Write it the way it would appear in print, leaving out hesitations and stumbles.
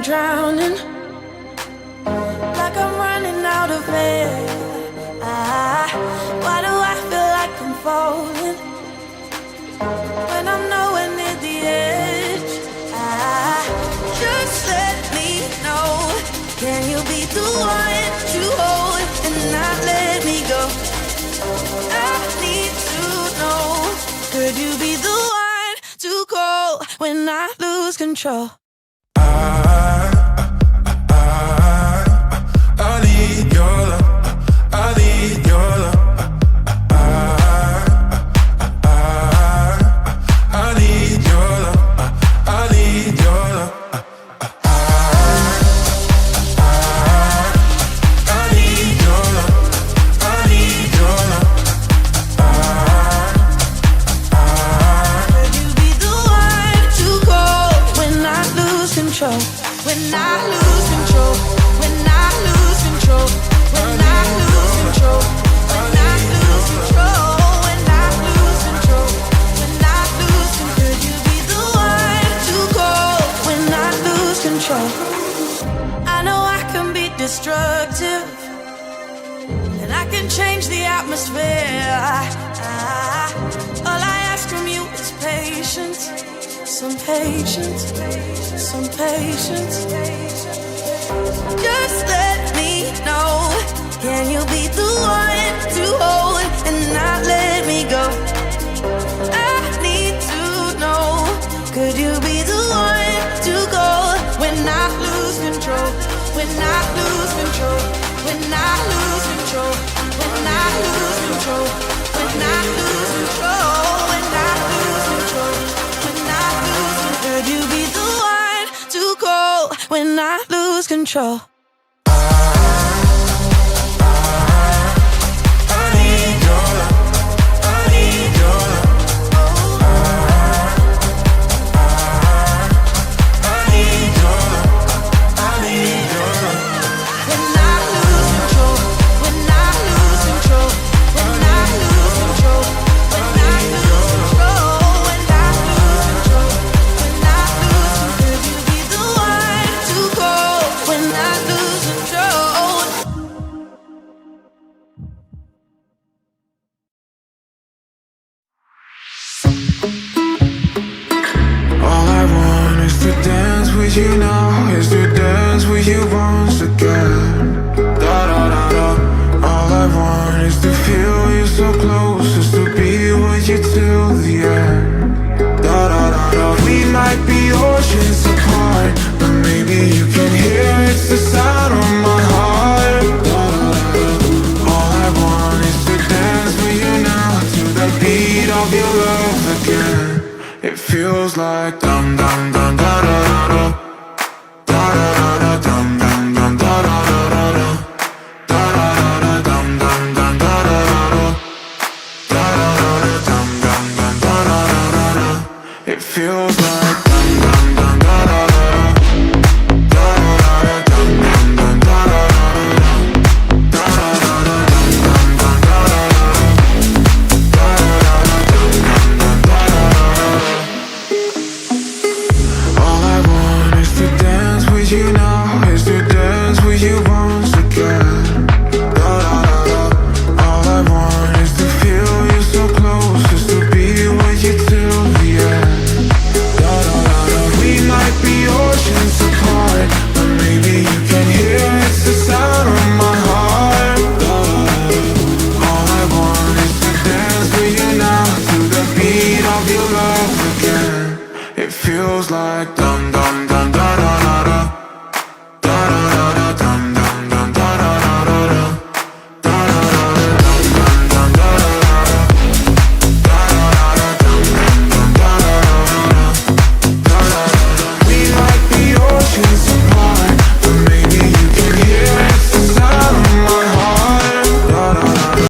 drowning, like I'm running out of air. Why do I feel like I'm falling when I'm nowhere near the edge? Just let me know, can you be the one to hold and not let me go? I need to know, could you be the one to call when I lose control? I need your love. I need your love. I need your love. I need your love. I need your love. I need your love. Could you be the one to call when I lose control? When I lose control. When I lose control. When I lose control. When I lose control. When I lose control. When I lose control. Could you be the one to call when I lose control? I know I can be destructive, and I can change the atmosphere. All I ask from you is patience, some patience, some patience. Just let me know, can you be the one to hold and not let me go? I need to know, could you be the one to go when I lose control? When I lose control. When I lose control. When I lose control. When I lose control. When I lose control. When I lose control. Could you be the one to call when I lose control? You know, is to dance with you once again. Da da da da. All I want is to feel you so close, is to be with you till the end. Da da da da. We might be oceans apart, but maybe you can hear it's the sound of my heart. Da da da da. All I want is to dance with you now, to the beat of your love again. It feels like dum dum dum da da da da. It feels like dum dum dum da da da da da da dum dum dum da da da da da dum dum dum da da da. All I want is to dance with you now, is to dance with you once again. Da da da da. All I want is to feel you so close, is to be with you till the end. We might be oceans apart, but maybe you can hear it's the sound of my heart. All I want is to dance with you now, to the beat of your love again. It feels like dum dum dum da da.